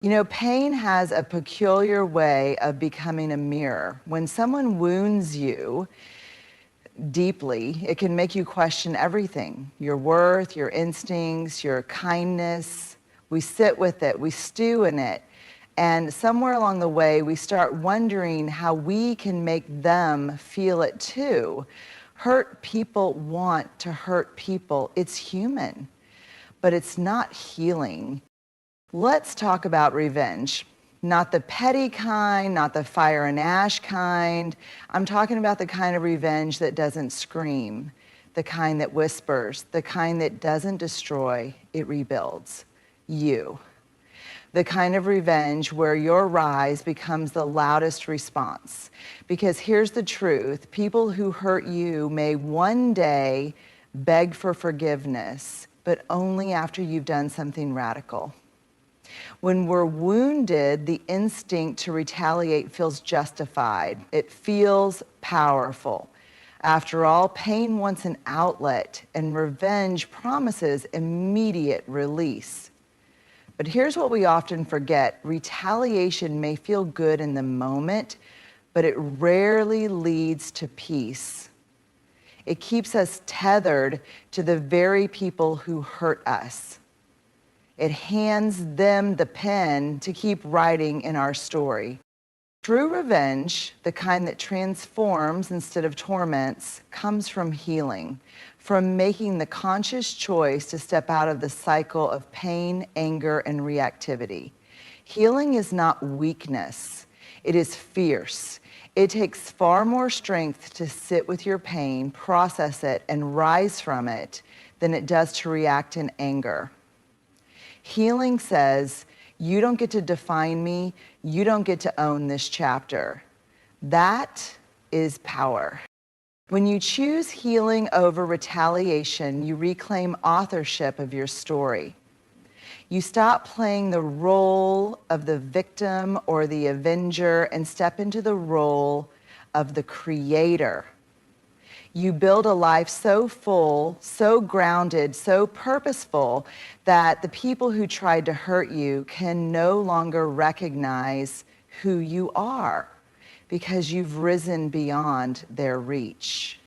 You know, pain has a peculiar way of becoming a mirror. When someone wounds you deeply, it can make you question everything, your worth, your instincts, your kindness. We sit with it, we stew in it. And somewhere along the way, we start wondering how we can make them feel it too. Hurt people want to hurt people. It's human, but it's not healing. Let's talk about revenge. Not the petty kind, not the fire and ash kind. I'm talking about the kind of revenge that doesn't scream, the kind that whispers, the kind that doesn't destroy, it rebuilds. You. The kind of revenge where your rise becomes the loudest response. Because here's the truth, people who hurt you may one day beg for forgiveness, but only after you've done something radical. When we're wounded, the instinct to retaliate feels justified. It feels powerful. After all, pain wants an outlet, and revenge promises immediate release. But here's what we often forget. Retaliation may feel good in the moment, but it rarely leads to peace. It keeps us tethered to the very people who hurt us. It hands them the pen to keep writing in our story. True revenge, the kind that transforms instead of torments, comes from healing, from making the conscious choice to step out of the cycle of pain, anger, and reactivity. Healing is not weakness. It is fierce. It takes far more strength to sit with your pain, process it, and rise from it than it does to react in anger. Healing says, you don't get to define me, you don't get to own this chapter. That is power. When you choose healing over retaliation, you reclaim authorship of your story. You stop playing the role of the victim or the avenger and step into the role of the creator. You build a life so full, so grounded, so purposeful that the people who tried to hurt you can no longer recognize who you are because you've risen beyond their reach.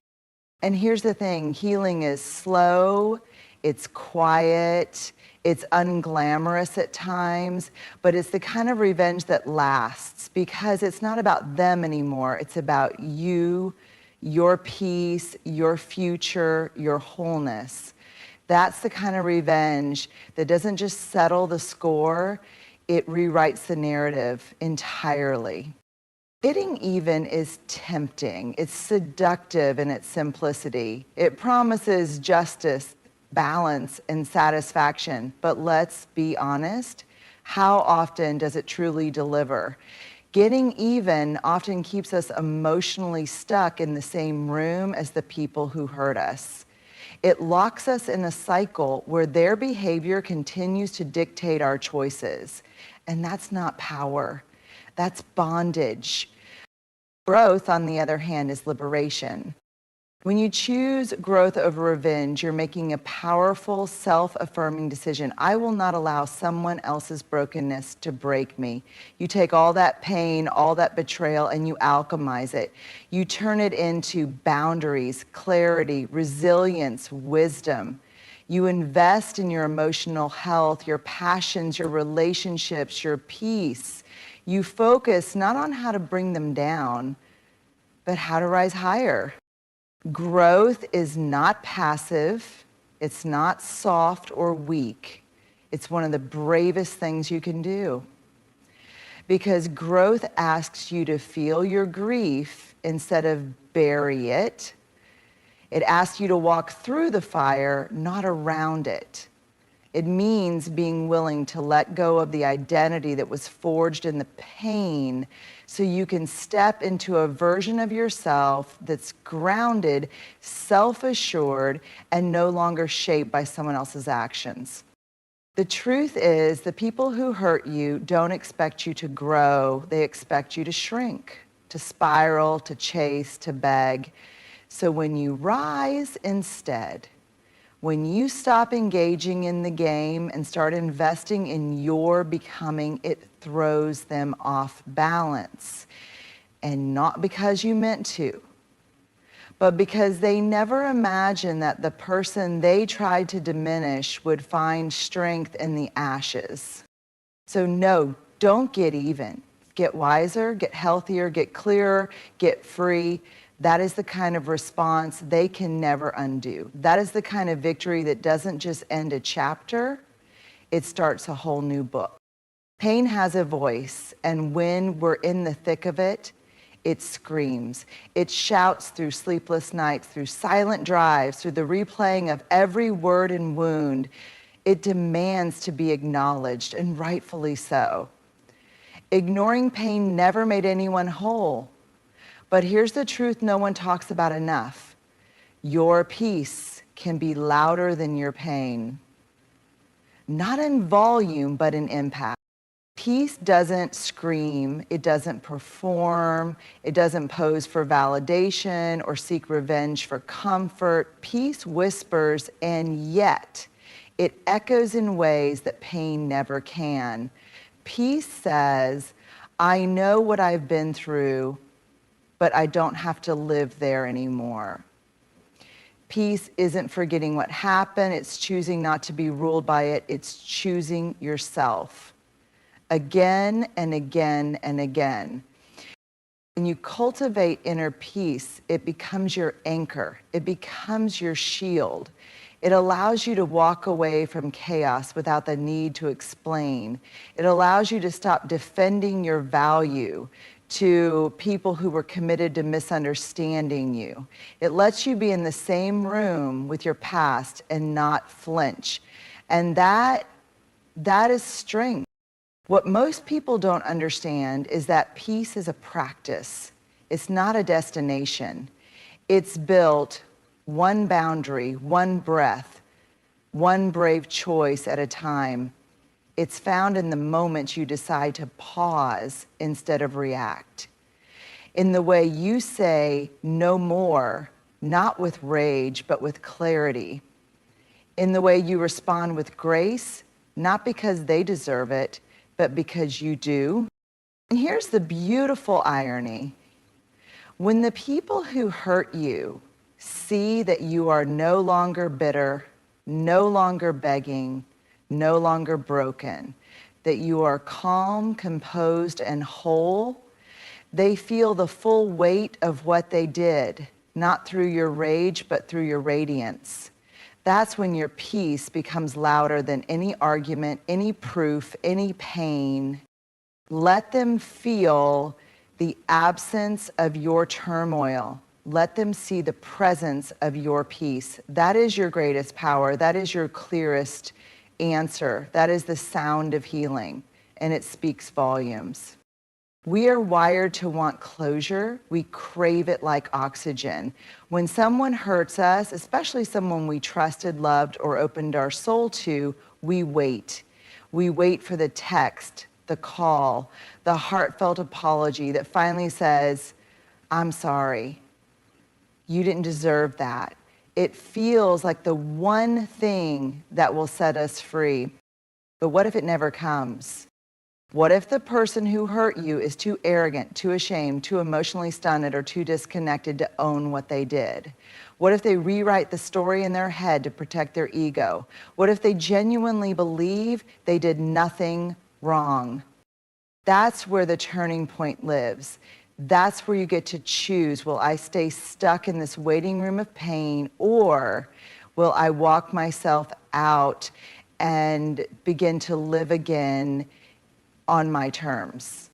And here's the thing, healing is slow, it's quiet, it's unglamorous at times, but it's the kind of revenge that lasts because it's not about them anymore, it's about you, your peace, your future, your wholeness. That's the kind of revenge that doesn't just settle the score, it rewrites the narrative entirely. Getting even is tempting. It's seductive in its simplicity. It promises justice, balance, and satisfaction. But let's be honest, how often does it truly deliver? Getting even often keeps us emotionally stuck in the same room as the people who hurt us. It locks us in a cycle where their behavior continues to dictate our choices. And that's not power, that's bondage. Growth, on the other hand, is liberation. When you choose growth over revenge, you're making a powerful, self-affirming decision. I will not allow someone else's brokenness to break me. You take all that pain, all that betrayal, and you alchemize it. You turn it into boundaries, clarity, resilience, wisdom. You invest in your emotional health, your passions, your relationships, your peace. You focus not on how to bring them down, but how to rise higher. Growth is not passive, it's not soft or weak. It's one of the bravest things you can do. Because growth asks you to feel your grief instead of bury it. It asks you to walk through the fire, not around it. It means being willing to let go of the identity that was forged in the pain so you can step into a version of yourself that's grounded, self-assured, and no longer shaped by someone else's actions. The truth is, the people who hurt you don't expect you to grow. They expect you to shrink, to spiral, to chase, to beg. So when you rise instead, When you stop engaging in the game and start investing in your becoming, it throws them off balance. And not because you meant to, but because they never imagined that the person they tried to diminish would find strength in the ashes. So no, don't get even. Get wiser, get healthier, get clearer, get free. That is the kind of response they can never undo. That is the kind of victory that doesn't just end a chapter, it starts a whole new book. Pain has a voice, and when we're in the thick of it, it screams. It shouts through sleepless nights, through silent drives, through the replaying of every word and wound. It demands to be acknowledged, and rightfully so. Ignoring pain never made anyone whole. But here's the truth no one talks about enough. Your peace can be louder than your pain. Not in volume, but in impact. Peace doesn't scream, it doesn't perform, it doesn't pose for validation or seek revenge for comfort. Peace whispers, and yet it echoes in ways that pain never can. Peace says, I know what I've been through, but I don't have to live there anymore. Peace isn't forgetting what happened, it's choosing not to be ruled by it, it's choosing yourself. Again and again and again. When you cultivate inner peace, it becomes your anchor, it becomes your shield. It allows you to walk away from chaos without the need to explain. It allows you to stop defending your value to people who were committed to misunderstanding you. It lets you be in the same room with your past and not flinch. And that is strength. What most people don't understand is that peace is a practice. It's not a destination. It's built one boundary, one breath, one brave choice at a time. It's found in the moment you decide to pause instead of react. In the way you say no more, not with rage, but with clarity. In the way you respond with grace, not because they deserve it, but because you do. And here's the beautiful irony. When the people who hurt you see that you are no longer bitter, no longer begging, no longer broken, that you are calm, composed, and whole, they feel the full weight of what they did, not through your rage, but through your radiance. That's when your peace becomes louder than any argument, any proof, any pain. Let them feel the absence of your turmoil. Let them see the presence of your peace. That is your greatest power. That is your clearest answer. That is the sound of healing, and it speaks volumes. We are wired to want closure. We crave it like oxygen. When someone hurts us, especially someone we trusted, loved, or opened our soul to, we wait. We wait for the text, the call, the heartfelt apology that finally says, I'm sorry. You didn't deserve that. It feels like the one thing that will set us free. But what if it never comes? What if the person who hurt you is too arrogant, too ashamed, too emotionally stunted, or too disconnected to own what they did? What if they rewrite the story in their head to protect their ego? What if they genuinely believe they did nothing wrong? That's where the turning point lives. That's where you get to choose, will I stay stuck in this waiting room of pain, or will I walk myself out and begin to live again on my terms?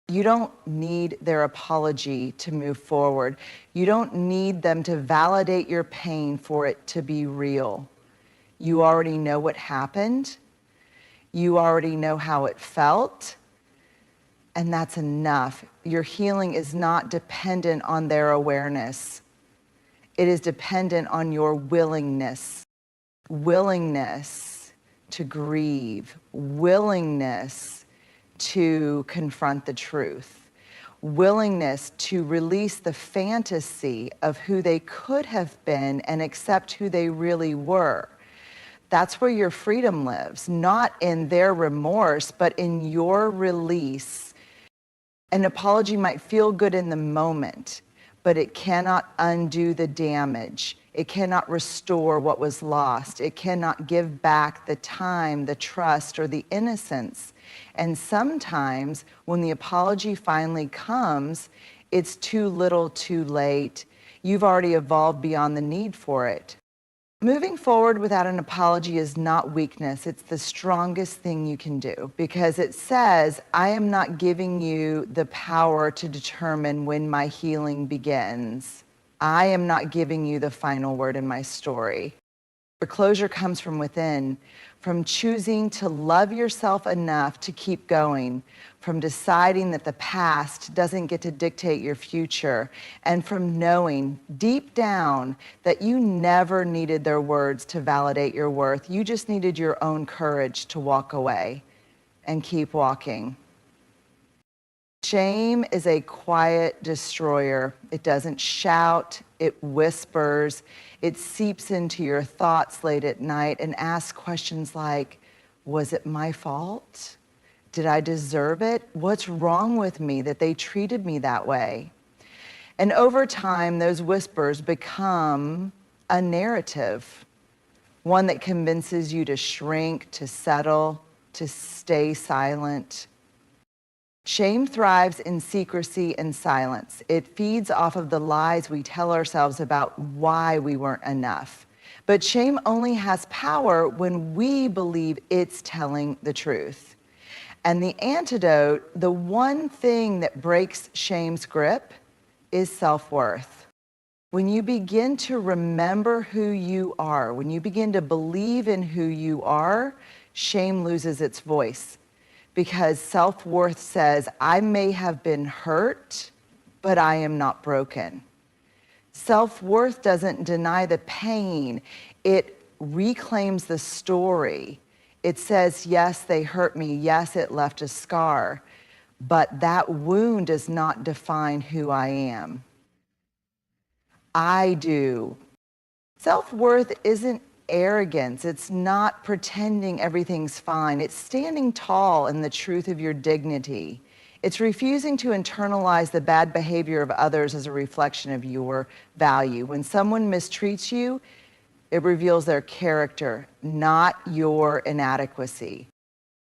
You don't need their apology to move forward. You don't need them to validate your pain for it to be real. You already know what happened. You already know how it felt. And that's enough. Your healing is not dependent on their awareness. It is dependent on your willingness. Willingness to grieve. Willingness to confront the truth. willingness to release the fantasy of who they could have been and accept who they really were. That's where your freedom lives, not in their remorse, but in your release. An apology might feel good in the moment, but it cannot undo the damage. It cannot restore what was lost. It cannot give back the time, the trust, or the innocence. And sometimes when the apology finally comes, it's too little, too late. You've already evolved beyond the need for it. Moving forward without an apology is not weakness. It's the strongest thing you can do, because it says, I am not giving you the power to determine when my healing begins. I am not giving you the final word in my story. Your closure comes from within, from choosing to love yourself enough to keep going, from deciding that the past doesn't get to dictate your future, and from knowing deep down that you never needed their words to validate your worth. You just needed your own courage to walk away and keep walking. Shame is a quiet destroyer. It doesn't shout, it whispers, it seeps into your thoughts late at night and asks questions like, was it my fault? Did I deserve it? What's wrong with me that they treated me that way? And over time, those whispers become a narrative, one that convinces you to shrink, to settle, to stay silent. Shame thrives in secrecy and silence. It feeds off of the lies we tell ourselves about why we weren't enough. But shame only has power when we believe it's telling the truth. And the antidote, the one thing that breaks shame's grip, is self-worth. When you begin to remember who you are, when you begin to believe in who you are, shame loses its voice. Because self-worth says, I may have been hurt, but I am not broken. Self-worth doesn't deny the pain. It reclaims the story. It says, yes, they hurt me. Yes, it left a scar. But that wound does not define who I am. I do. Self-worth isn't arrogance. It's not pretending everything's fine. It's standing tall in the truth of your dignity. It's refusing to internalize the bad behavior of others as a reflection of your value. When someone mistreats you, it reveals their character, not your inadequacy.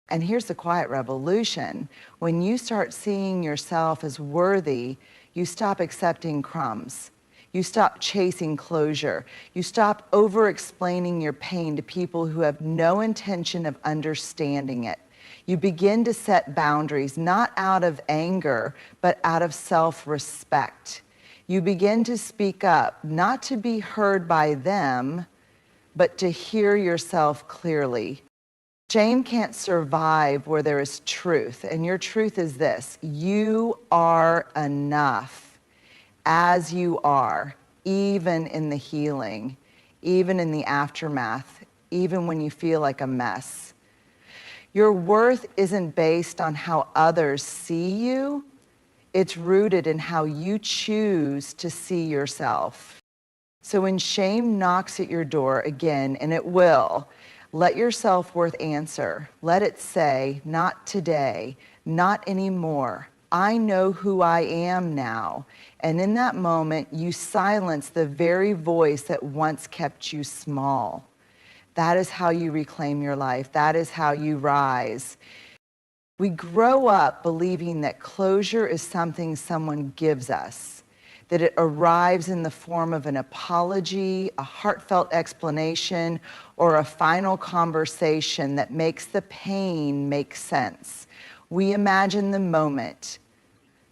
And here's the quiet revolution. When you start seeing yourself as worthy, you stop accepting crumbs. You stop chasing closure. You stop over-explaining your pain to people who have no intention of understanding it. You begin to set boundaries, not out of anger, but out of self-respect. You begin to speak up, not to be heard by them, but to hear yourself clearly. Shame can't survive where there is truth, and your truth is this: you are enough. As you are, even in the healing, even in the aftermath, even when you feel like a mess. Your worth isn't based on how others see you. It's rooted in how you choose to see yourself. So when shame knocks at your door again, and it will, let your self-worth answer. Let it say, not today, not anymore. I know who I am now. And in that moment, you silence the very voice that once kept you small. That is how you reclaim your life. That is how you rise. We grow up believing that closure is something someone gives us, that it arrives in the form of an apology, a heartfelt explanation, or a final conversation that makes the pain make sense. We imagine the moment.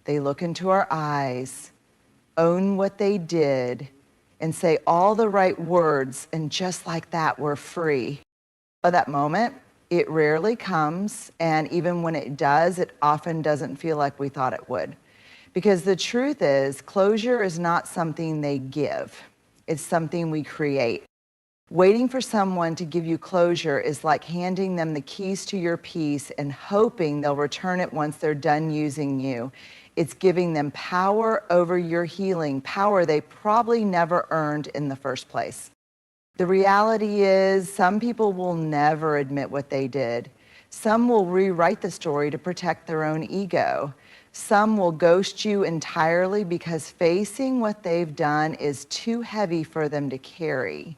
They look into our eyes, own what they did, and say all the right words, and just like that, we're free. But that moment, it rarely comes, and even when it does, it often doesn't feel like we thought it would. Because the truth is, closure is not something they give. It's something we create. Waiting for someone to give you closure is like handing them the keys to your peace and hoping they'll return it once they're done using you. It's giving them power over your healing, power they probably never earned in the first place. The reality is, some people will never admit what they did. Some will rewrite the story to protect their own ego. Some will ghost you entirely because facing what they've done is too heavy for them to carry.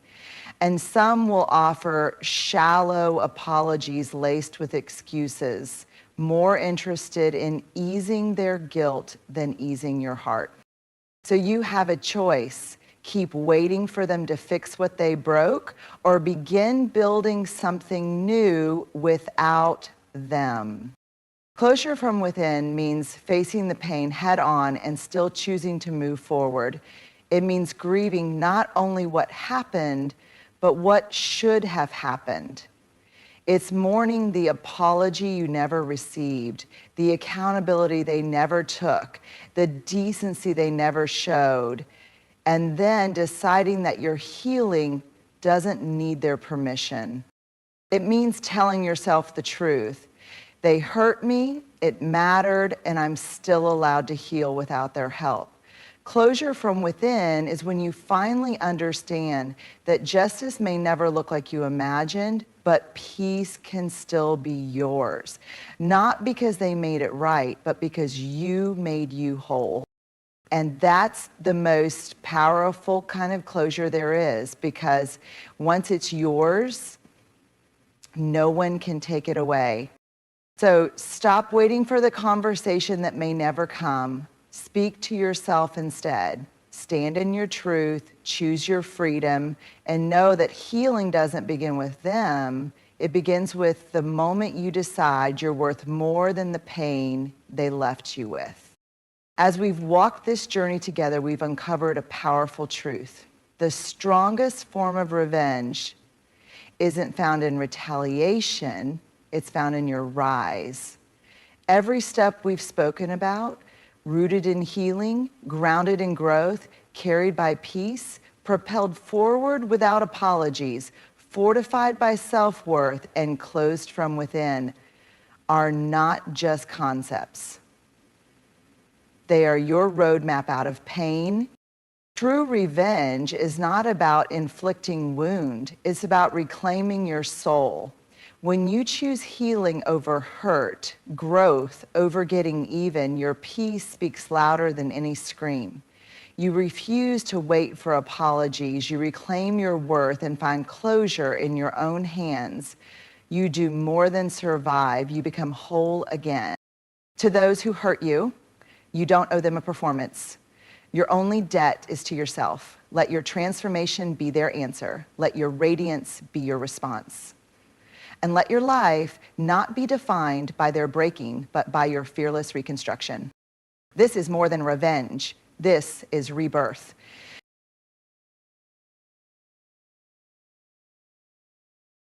And some will offer shallow apologies laced with excuses, more interested in easing their guilt than easing your heart. So you have a choice. Keep waiting for them to fix what they broke, or begin building something new without them. Closure from within means facing the pain head on and still choosing to move forward. It means grieving not only what happened, but what should have happened. It's mourning the apology you never received, the accountability they never took, the decency they never showed, and then deciding that your healing doesn't need their permission. It means telling yourself the truth. They hurt me, it mattered, and I'm still allowed to heal without their help. Closure from within is when you finally understand that justice may never look like you imagined, but peace can still be yours. Not because they made it right, but because you made you whole. And that's the most powerful kind of closure there is, because once it's yours, no one can take it away. So stop waiting for the conversation that may never come. Speak to yourself instead. Stand in your truth, choose your freedom, and know that healing doesn't begin with them. It begins with the moment you decide you're worth more than the pain they left you with. As we've walked this journey together, we've uncovered a powerful truth. The strongest form of revenge isn't found in retaliation, it's found in your rise. Every step we've spoken about, rooted in healing, grounded in growth, carried by peace, propelled forward without apologies, fortified by self-worth, and closed from within, are not just concepts. They are your roadmap out of pain. True revenge is not about inflicting wound. It's about reclaiming your soul. When you choose healing over hurt, growth over getting even, your peace speaks louder than any scream. You refuse to wait for apologies. You reclaim your worth and find closure in your own hands. You do more than survive. You become whole again. To those who hurt you, you don't owe them a performance. Your only debt is to yourself. Let your transformation be their answer. Let your radiance be your response. And let your life not be defined by their breaking, but by your fearless reconstruction. This is more than revenge. This is rebirth.